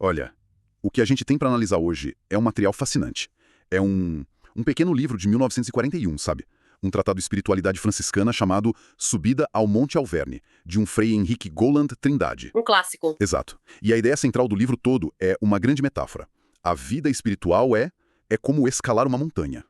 Olha, o que a gente tem para analisar hoje é um material fascinante. É um pequeno livro de 1941, sabe? Um tratado de espiritualidade franciscana chamado Subida ao Monte Alverne, de um frei Henrique Golland Trindade. Um clássico. Exato. E a ideia central do livro todo é uma grande metáfora. A vida espiritual é como escalar uma montanha.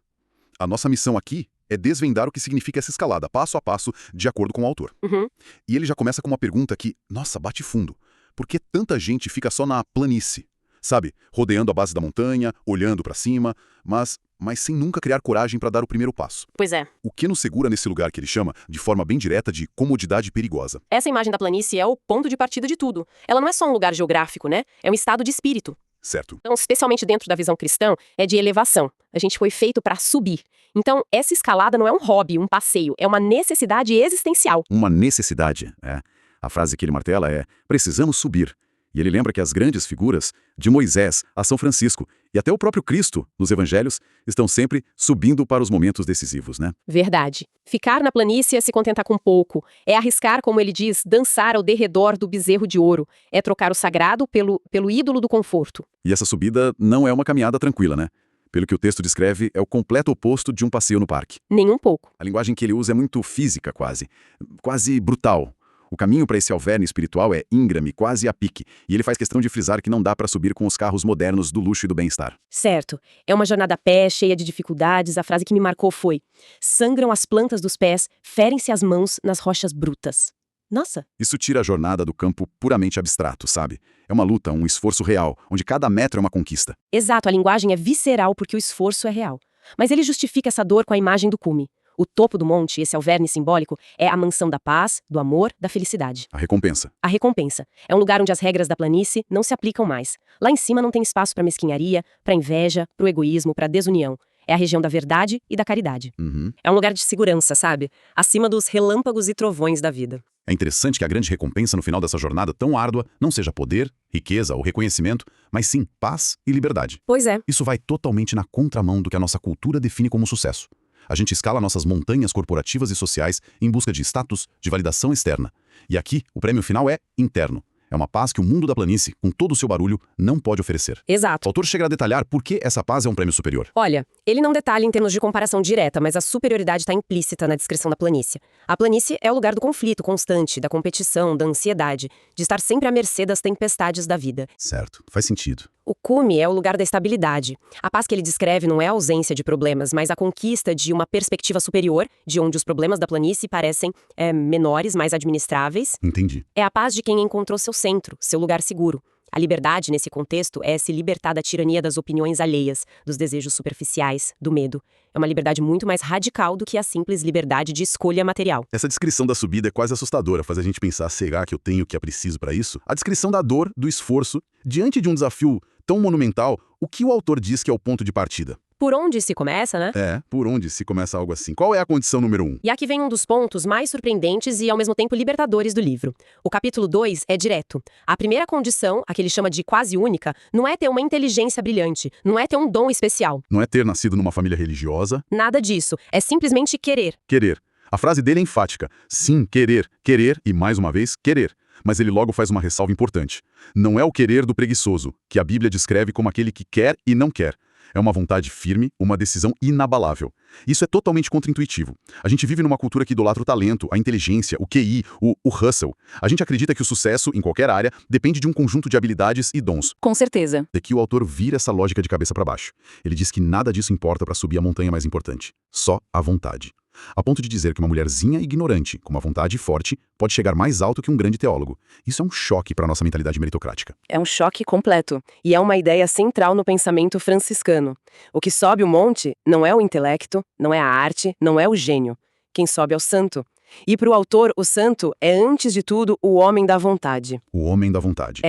A nossa missão aqui é desvendar o que significa essa escalada, passo a passo, de acordo com o autor. Uhum. E ele já começa com uma pergunta que, nossa, bate fundo. Por que tanta gente fica só na planície? Sabe, rodeando a base da montanha, olhando para cima, mas sem nunca criar coragem para dar o primeiro passo. Pois é. O que nos segura nesse lugar que ele chama, de forma bem direta, de comodidade perigosa. Essa imagem da planície é o ponto de partida de tudo. Ela não é só um lugar geográfico, né? É um estado de espírito. Certo. Então, especialmente dentro da visão cristã, é de elevação. A gente foi feito para subir. Então, essa escalada não é um hobby, um passeio, é uma necessidade existencial. Uma necessidade, é. A frase que ele martela é: precisamos subir. E ele lembra que as grandes figuras, de Moisés a São Francisco e até o próprio Cristo, nos evangelhos, estão sempre subindo para os momentos decisivos, né? Verdade. Ficar na planície é se contentar com pouco. É arriscar, como ele diz, dançar ao derredor do bezerro de ouro. É trocar o sagrado pelo ídolo do conforto. E essa subida não é uma caminhada tranquila, né? Pelo que o texto descreve, é o completo oposto de um passeio no parque. Nem um pouco. A linguagem que ele usa é muito física, quase brutal. O caminho para esse alverne espiritual é íngreme, quase a pique, e ele faz questão de frisar que não dá para subir com os carros modernos do luxo e do bem-estar. Certo. É uma jornada a pé, cheia de dificuldades. A frase que me marcou foi: sangram as plantas dos pés, ferem-se as mãos nas rochas brutas. Nossa! Isso tira a jornada do campo puramente abstrato, sabe? É uma luta, um esforço real, onde cada metro é uma conquista. Exato, a linguagem é visceral porque o esforço é real. Mas ele justifica essa dor com a imagem do cume. O topo do monte, esse alverne simbólico, é a mansão da paz, do amor, da felicidade. A recompensa. A recompensa. É um lugar onde as regras da planície não se aplicam mais. Lá em cima não tem espaço para mesquinharia, para inveja, para o egoísmo, para a desunião. É a região da verdade e da caridade. Uhum. É um lugar de segurança, sabe? Acima dos relâmpagos e trovões da vida. É interessante que a grande recompensa no final dessa jornada tão árdua não seja poder, riqueza ou reconhecimento, mas sim paz e liberdade. Pois é. Isso vai totalmente na contramão do que a nossa cultura define como sucesso. A gente escala nossas montanhas corporativas e sociais em busca de status, de validação externa. E aqui, o prêmio final é interno. É uma paz que o mundo da planície, com todo o seu barulho, não pode oferecer. Exato. O autor chega a detalhar por que essa paz é um prêmio superior. Olha, ele não detalha em termos de comparação direta, mas a superioridade está implícita na descrição da planície. A planície é o lugar do conflito constante, da competição, da ansiedade, de estar sempre à mercê das tempestades da vida. Certo, faz sentido. O cume é o lugar da estabilidade. A paz que ele descreve não é a ausência de problemas, mas a conquista de uma perspectiva superior, de onde os problemas da planície parecem menores, mais administráveis. Entendi. É a paz de quem encontrou seu centro, seu lugar seguro. A liberdade, nesse contexto, é se libertar da tirania das opiniões alheias, dos desejos superficiais, do medo. É uma liberdade muito mais radical do que a simples liberdade de escolha material. Essa descrição da subida é quase assustadora, faz a gente pensar, será que eu tenho o que é preciso para isso? A descrição da dor, do esforço, diante de um desafio tão monumental, o que o autor diz que é o ponto de partida? Por onde se começa, né? Por onde se começa algo assim? Qual é a condição número 1? E aqui vem um dos pontos mais surpreendentes e, ao mesmo tempo, libertadores do livro. O capítulo 2 é direto. A primeira condição, a que ele chama de quase única, não é ter uma inteligência brilhante, não é ter um dom especial. Não é ter nascido numa família religiosa. Nada disso. É simplesmente querer. Querer. A frase dele é enfática. Sim, querer. Querer e, mais uma vez, querer. Mas ele logo faz uma ressalva importante. Não é o querer do preguiçoso, que a Bíblia descreve como aquele que quer e não quer. É uma vontade firme, uma decisão inabalável. Isso é totalmente contraintuitivo. A gente vive numa cultura que idolatra o talento, a inteligência, o QI, o hustle. A gente acredita que o sucesso, em qualquer área, depende de um conjunto de habilidades e dons. Com certeza. Daqui o autor vira essa lógica de cabeça para baixo. Ele diz que nada disso importa para subir a montanha mais importante. Só a vontade. A ponto de dizer que uma mulherzinha ignorante, com uma vontade forte, pode chegar mais alto que um grande teólogo. Isso é um choque para a nossa mentalidade meritocrática. É um choque completo. E é uma ideia central no pensamento franciscano. O que sobe o monte não é o intelecto, não é a arte, não é o gênio. Quem sobe é o santo. E para o autor, o santo é, antes de tudo, o homem da vontade. O homem da vontade.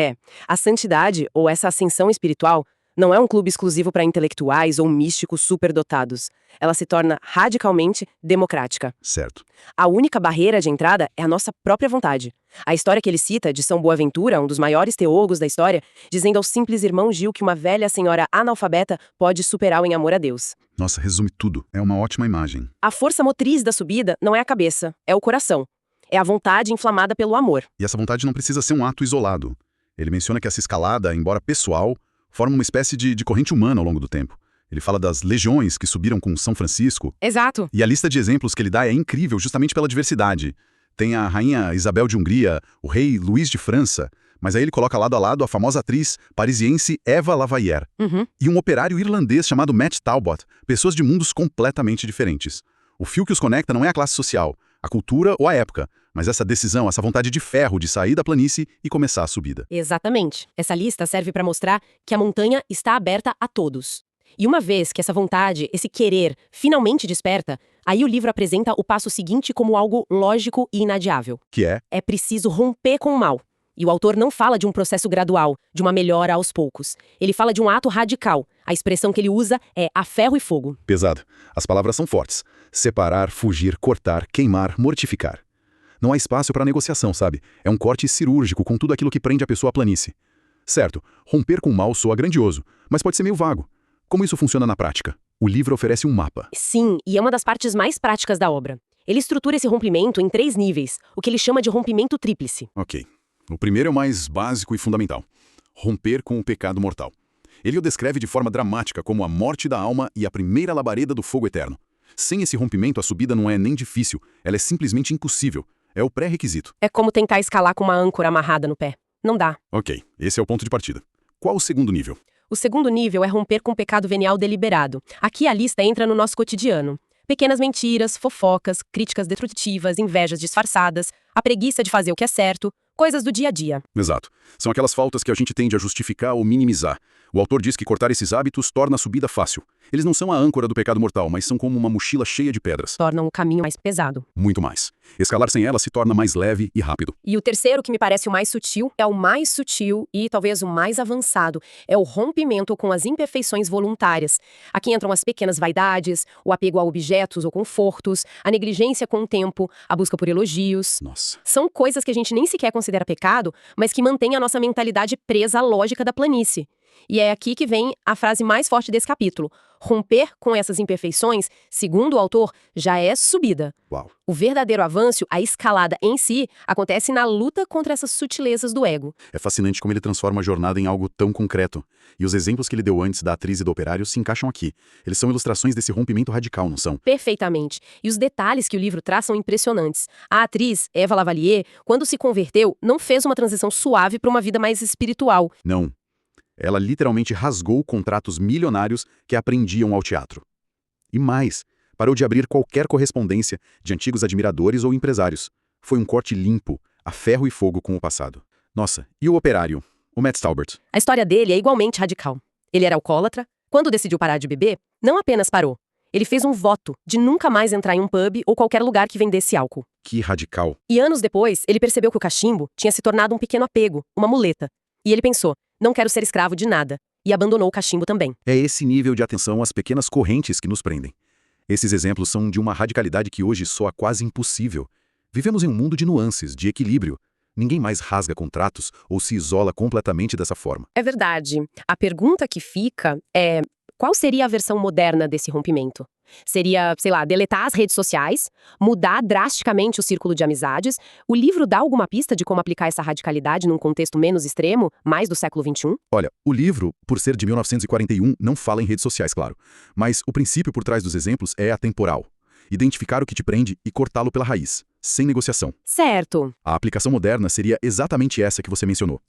A santidade, ou essa ascensão espiritual, não é um clube exclusivo para intelectuais ou místicos superdotados. Ela se torna radicalmente democrática. Certo. A única barreira de entrada é a nossa própria vontade. A história que ele cita de São Boaventura, um dos maiores teólogos da história, dizendo ao simples irmão Gil que uma velha senhora analfabeta pode superá-lo em amor a Deus. Nossa, resume tudo. É uma ótima imagem. A força motriz da subida não é a cabeça, é o coração. É a vontade inflamada pelo amor. E essa vontade não precisa ser um ato isolado. Ele menciona que essa escalada, embora pessoal, forma uma espécie de corrente humana ao longo do tempo. Ele fala das legiões que subiram com São Francisco. Exato. E a lista de exemplos que ele dá é incrível justamente pela diversidade. Tem a rainha Isabel de Hungria, o rei Luís de França, mas aí ele coloca lado a lado a famosa atriz parisiense Eva Lavayer. E um operário irlandês chamado Matt Talbot, pessoas de mundos completamente diferentes. O fio que os conecta não é a classe social, a cultura ou a época, mas essa decisão, essa vontade de ferro de sair da planície e começar a subida. Exatamente. Essa lista serve para mostrar que a montanha está aberta a todos. E uma vez que essa vontade, esse querer, finalmente desperta, aí o livro apresenta o passo seguinte como algo lógico e inadiável. Que é? É preciso romper com o mal. E o autor não fala de um processo gradual, de uma melhora aos poucos. Ele fala de um ato radical. A expressão que ele usa é a ferro e fogo. Pesado. As palavras são fortes. Separar, fugir, cortar, queimar, mortificar. Não há espaço para negociação, sabe? É um corte cirúrgico com tudo aquilo que prende a pessoa à planície. Certo, romper com o mal soa grandioso, mas pode ser meio vago. Como isso funciona na prática? O livro oferece um mapa. Sim, e é uma das partes mais práticas da obra. Ele estrutura esse rompimento em 3 níveis, o que ele chama de rompimento tríplice. Ok. O primeiro é o mais básico e fundamental. Romper com o pecado mortal. Ele o descreve de forma dramática como a morte da alma e a primeira labareda do fogo eterno. Sem esse rompimento, a subida não é nem difícil, ela é simplesmente impossível. É o pré-requisito. É como tentar escalar com uma âncora amarrada no pé. Não dá. Ok, esse é o ponto de partida. Qual o segundo nível? O segundo nível é romper com o pecado venial deliberado. Aqui a lista entra no nosso cotidiano. Pequenas mentiras, fofocas, críticas destrutivas, invejas disfarçadas, a preguiça de fazer o que é certo, coisas do dia a dia. Exato. São aquelas faltas que a gente tende a justificar ou minimizar. O autor diz que cortar esses hábitos torna a subida fácil. Eles não são a âncora do pecado mortal, mas são como uma mochila cheia de pedras. Tornam o caminho mais pesado. Muito mais. Escalar sem ela se torna mais leve e rápido. E o terceiro, que me parece o mais sutil, é o mais sutil e talvez o mais avançado. É o rompimento com as imperfeições voluntárias. Aqui entram as pequenas vaidades, o apego a objetos ou confortos, a negligência com o tempo, a busca por elogios. Nossa. São coisas que a gente nem sequer considera pecado, mas que mantêm a nossa mentalidade presa à lógica da planície. E é aqui que vem a frase mais forte desse capítulo. Romper com essas imperfeições, segundo o autor, já é subida. Uau. O verdadeiro avanço, a escalada em si, acontece na luta contra essas sutilezas do ego. É fascinante como ele transforma a jornada em algo tão concreto. E os exemplos que ele deu antes da atriz e do operário se encaixam aqui. Eles são ilustrações desse rompimento radical, não são? Perfeitamente. E os detalhes que o livro traz são impressionantes. A atriz, Eva Lavalier, quando se converteu, não fez uma transição suave para uma vida mais espiritual. Não. Ela literalmente rasgou contratos milionários que a prendiam ao teatro. E mais, parou de abrir qualquer correspondência de antigos admiradores ou empresários. Foi um corte limpo, a ferro e fogo com o passado. Nossa, e o operário, o Matt Talbot? A história dele é igualmente radical. Ele era alcoólatra. Quando decidiu parar de beber, não apenas parou. Ele fez um voto de nunca mais entrar em um pub ou qualquer lugar que vendesse álcool. Que radical. E anos depois, ele percebeu que o cachimbo tinha se tornado um pequeno apego, uma muleta. E ele pensou, não quero ser escravo de nada. E abandonou o cachimbo também. É esse nível de atenção às pequenas correntes que nos prendem. Esses exemplos são de uma radicalidade que hoje soa quase impossível. Vivemos em um mundo de nuances, de equilíbrio. Ninguém mais rasga contratos ou se isola completamente dessa forma. É verdade. A pergunta que fica é, qual seria a versão moderna desse rompimento? Seria, sei lá, deletar as redes sociais, mudar drasticamente o círculo de amizades? O livro dá alguma pista de como aplicar essa radicalidade num contexto menos extremo, mais do século XXI? Olha, o livro, por ser de 1941, não fala em redes sociais, claro. Mas o princípio por trás dos exemplos é atemporal. Identificar o que te prende e cortá-lo pela raiz, sem negociação. Certo. A aplicação moderna seria exatamente essa que você mencionou.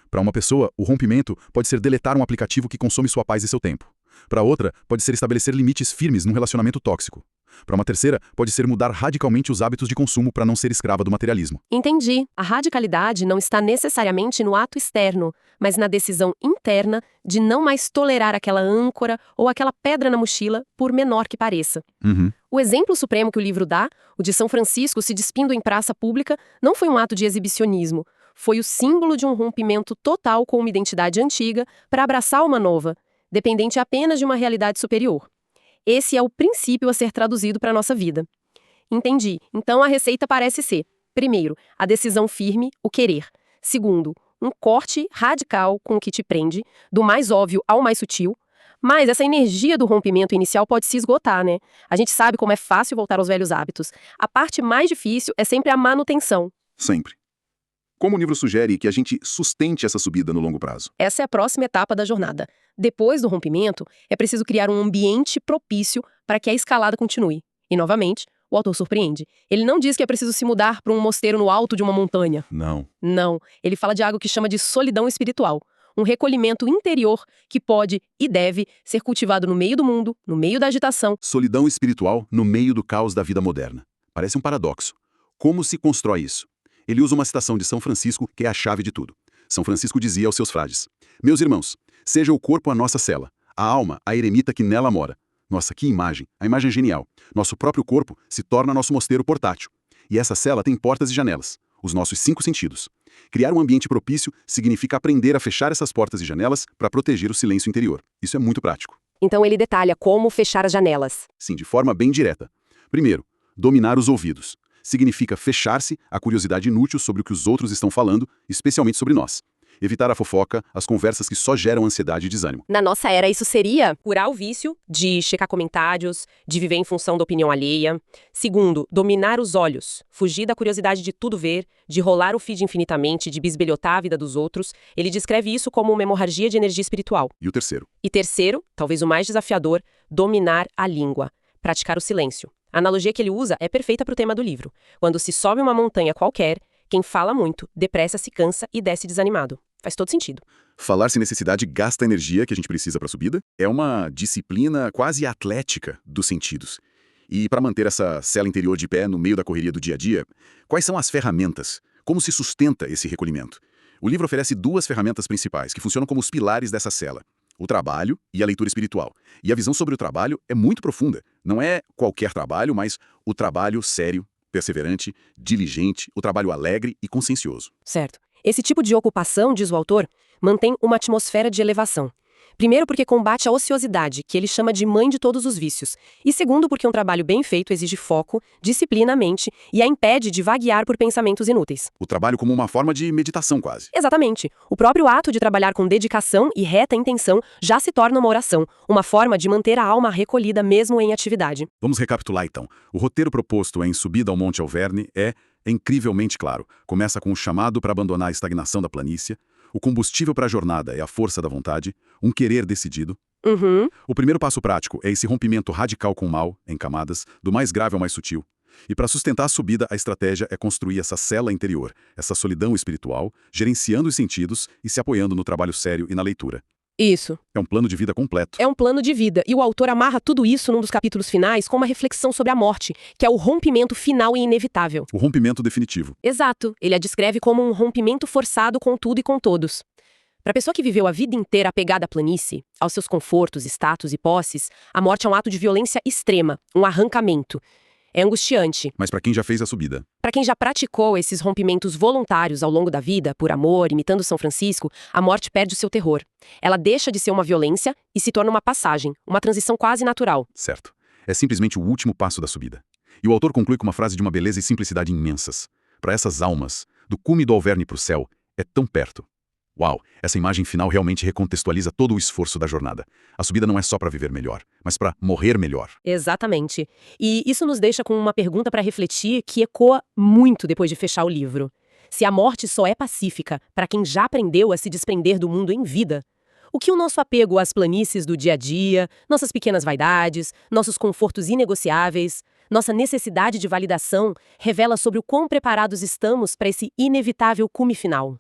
Para uma pessoa, o rompimento pode ser deletar um aplicativo que consome sua paz e seu tempo. Para outra, pode ser estabelecer limites firmes num relacionamento tóxico. Para uma terceira, pode ser mudar radicalmente os hábitos de consumo para não ser escrava do materialismo. Entendi. A radicalidade não está necessariamente no ato externo, mas na decisão interna de não mais tolerar aquela âncora ou aquela pedra na mochila, por menor que pareça. O exemplo supremo que o livro dá, o de São Francisco se despindo em praça pública, não foi um ato de exibicionismo. Foi o símbolo de um rompimento total com uma identidade antiga para abraçar uma nova, dependente apenas de uma realidade superior. Esse é o princípio a ser traduzido para a nossa vida. Entendi. Então a receita parece ser: primeiro, a decisão firme, o querer. Segundo, um corte radical com o que te prende, do mais óbvio ao mais sutil. Mas essa energia do rompimento inicial pode se esgotar, né? A gente sabe como é fácil voltar aos velhos hábitos. A parte mais difícil é sempre a manutenção. Sempre. Como o livro sugere que a gente sustente essa subida no longo prazo? Essa é a próxima etapa da jornada. Depois do rompimento, é preciso criar um ambiente propício para que a escalada continue. E, novamente, o autor surpreende. Ele não diz que é preciso se mudar para um mosteiro no alto de uma montanha. Não. Não. Ele fala de algo que chama de solidão espiritual. Um recolhimento interior que pode e deve ser cultivado no meio do mundo, no meio da agitação. Solidão espiritual no meio do caos da vida moderna. Parece um paradoxo. Como se constrói isso? Ele usa uma citação de São Francisco, que é a chave de tudo. São Francisco dizia aos seus frades: Meus irmãos, seja o corpo a nossa cela, a alma a eremita que nela mora. Nossa, que imagem! A imagem é genial. Nosso próprio corpo se torna nosso mosteiro portátil. E essa cela tem portas e janelas, os nossos 5 sentidos. Criar um ambiente propício significa aprender a fechar essas portas e janelas para proteger o silêncio interior. Isso é muito prático. Então ele detalha como fechar as janelas. Sim, de forma bem direta. Primeiro, dominar os ouvidos. Significa fechar-se à curiosidade inútil sobre o que os outros estão falando, especialmente sobre nós. Evitar a fofoca, as conversas que só geram ansiedade e desânimo. Na nossa era, isso seria curar o vício de checar comentários, de viver em função da opinião alheia. Segundo, dominar os olhos, fugir da curiosidade de tudo ver, de rolar o feed infinitamente, de bisbilhotar a vida dos outros. Ele descreve isso como uma hemorragia de energia espiritual. E o terceiro? E terceiro, talvez o mais desafiador, dominar a língua, praticar o silêncio. A analogia que ele usa é perfeita para o tema do livro. Quando se sobe uma montanha qualquer, quem fala muito, depressa se cansa e desce desanimado. Faz todo sentido. Falar sem necessidade gasta a energia que a gente precisa para a subida. É uma disciplina quase atlética dos sentidos. E para manter essa cela interior de pé no meio da correria do dia a dia, quais são as ferramentas? Como se sustenta esse recolhimento? O livro oferece 2 ferramentas principais que funcionam como os pilares dessa cela: o trabalho e a leitura espiritual. E a visão sobre o trabalho é muito profunda. Não é qualquer trabalho, mas o trabalho sério, perseverante, diligente, o trabalho alegre e consciencioso. Certo. Esse tipo de ocupação, diz o autor, mantém uma atmosfera de elevação. Primeiro porque combate a ociosidade, que ele chama de mãe de todos os vícios. E segundo porque um trabalho bem feito exige foco, disciplina à mente e a impede de vaguear por pensamentos inúteis. O trabalho como uma forma de meditação quase. Exatamente. O próprio ato de trabalhar com dedicação e reta intenção já se torna uma oração, uma forma de manter a alma recolhida mesmo em atividade. Vamos recapitular então. O roteiro proposto em Subida ao Monte Alverne é incrivelmente claro. Começa com o chamado para abandonar a estagnação da planície. O combustível para a jornada é a força da vontade, um querer decidido. O primeiro passo prático é esse rompimento radical com o mal, em camadas, do mais grave ao mais sutil. E para sustentar a subida, a estratégia é construir essa cela interior, essa solidão espiritual, gerenciando os sentidos e se apoiando no trabalho sério e na leitura. Isso. É um plano de vida completo. É um plano de vida, e o autor amarra tudo isso num dos capítulos finais com uma reflexão sobre a morte, que é o rompimento final e inevitável. O rompimento definitivo. Exato. Ele a descreve como um rompimento forçado com tudo e com todos. Para a pessoa que viveu a vida inteira apegada à planície, aos seus confortos, status e posses, a morte é um ato de violência extrema, um arrancamento. É angustiante. Mas para quem já fez a subida? Para quem já praticou esses rompimentos voluntários ao longo da vida, por amor, imitando São Francisco, a morte perde o seu terror. Ela deixa de ser uma violência e se torna uma passagem, uma transição quase natural. Certo. É simplesmente o último passo da subida. E o autor conclui com uma frase de uma beleza e simplicidade imensas. Para essas almas, do cume do Alverne para o céu, é tão perto. Uau, essa imagem final realmente recontextualiza todo o esforço da jornada. A subida não é só para viver melhor, mas para morrer melhor. Exatamente. E isso nos deixa com uma pergunta para refletir que ecoa muito depois de fechar o livro. Se a morte só é pacífica para quem já aprendeu a se desprender do mundo em vida, o que o nosso apego às planícies do dia a dia, nossas pequenas vaidades, nossos confortos inegociáveis, nossa necessidade de validação revela sobre o quão preparados estamos para esse inevitável cume final?